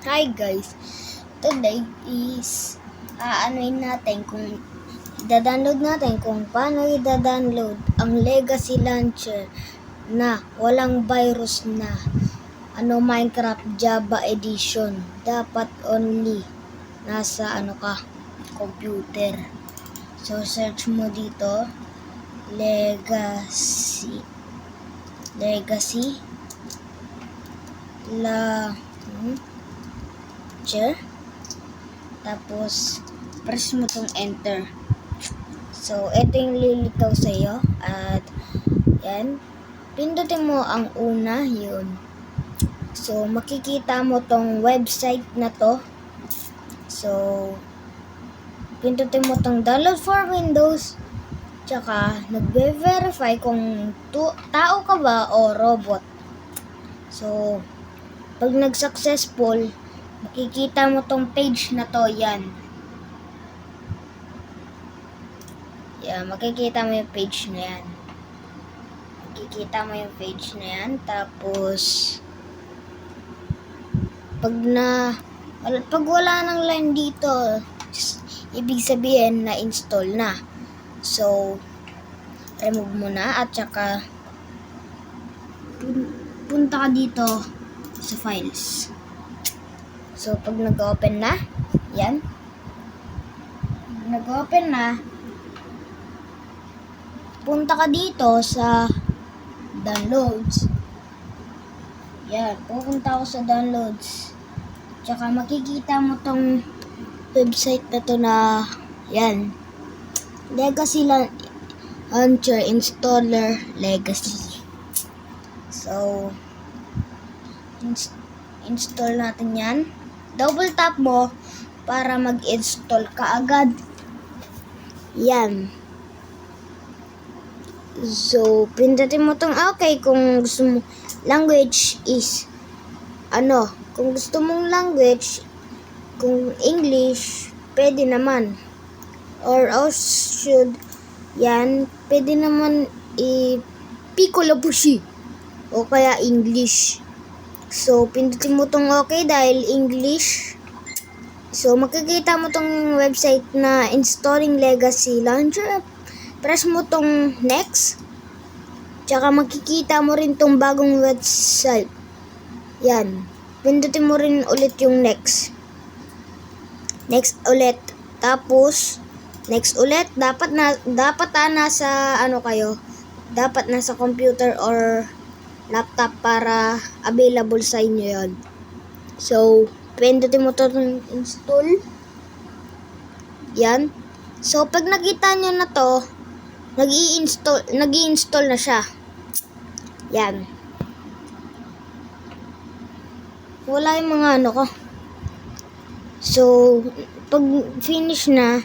Hi guys, today is aanoin natin kung i-download natin kung paano i-download ang Legacy Launcher na walang virus na Minecraft Java Edition. Dapat only nasa computer. So search mo dito Legacy Launcher, tapos press mo tong enter. So ito yung lilitaw sa iyo at yan, pindutin mo ang una, yun. So makikita mo tong website na to. So pindutin mo tong download for Windows, tsaka nagbe-verify kung tao ka ba o robot. So pag nag-successful, makikita mo tong page na to, yan. Yan, makikita mo yung page na yan. Tapos pag wala nang line dito, ibig sabihin na install na. So remove mo na at saka punta ka dito sa files. So pag nag-open na, yan. Nag-open na, punta ka dito sa downloads. Yan, pupunta ako sa downloads. Tsaka makikita mo tong website na to na yan, Legacy Launcher Installer Legacy. So install natin yan. Double tap mo para mag-install ka agad. Yan. So pindutin mo tong okay kung gusto mo language is kung gusto mong language, kung English, pwede naman. Or else should, yan, pwede naman Piccolo Pushi o kaya English. So pindutin mo tong okay dahil English. So makikita mo tong website na installing Legacy Launcher. Press mo tong next. Tsaka makikita mo rin tong bagong website. Yan. Pindutin mo rin ulit yung next. Next ulit. Tapos next ulit. Dapat nasa dapat nasa computer or laptop para available sa inyo yon. So pindutin mo itong install. Yan. So pag nakita nyo na to, nag-i-install na siya. Yan. Wala yung mga ko. So pag finish na,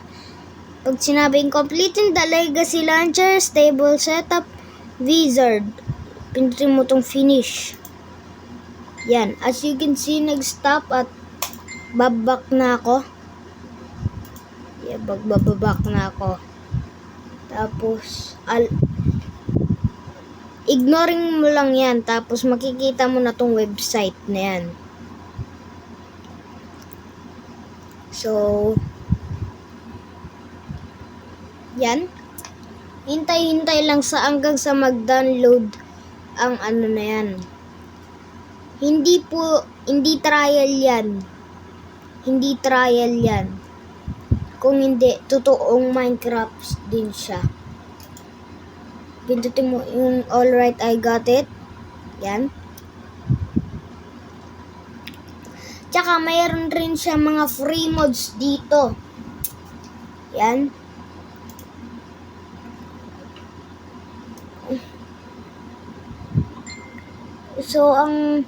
pag sinabing completing the Legacy Launcher stable setup wizard, pindutin mo tong finish. Yan, as you can see, nag-stop at babak na ako. Yeah, babak na ako. Tapos ignoring mo lang yan, tapos makikita mo na tong website na yan. So yan, hintay lang hanggang sa mag-download ang na yan. Hindi trial yan. Kung hindi, totoong Minecraft din siya. Pindutin mo yung alright, I got it. Yan. Tsaka mayroon rin siya mga free mods dito. Yan. So ang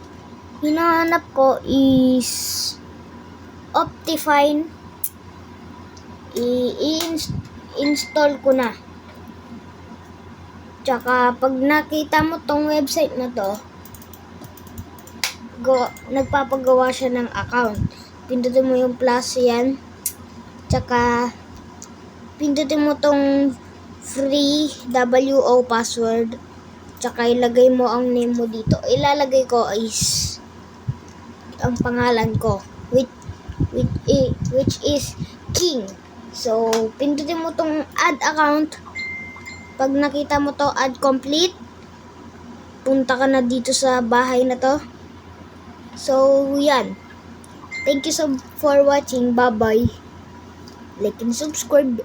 hinahanap ko is Optifine. I-install ko na. Tsaka pag nakita mo tong website na to, nagpapagawa siya ng account. Pindutin mo yung plus yan. Tsaka pindutin mo tong free WO password. Tsaka ilagay mo ang name mo dito. Ilalagay ko is ang pangalan ko, which is King. So, pindutin mo tong add account. Pag nakita mo to, add complete. Punta ka na dito sa bahay na to. So, yan. Thank you so for watching. Bye-bye. Like and subscribe.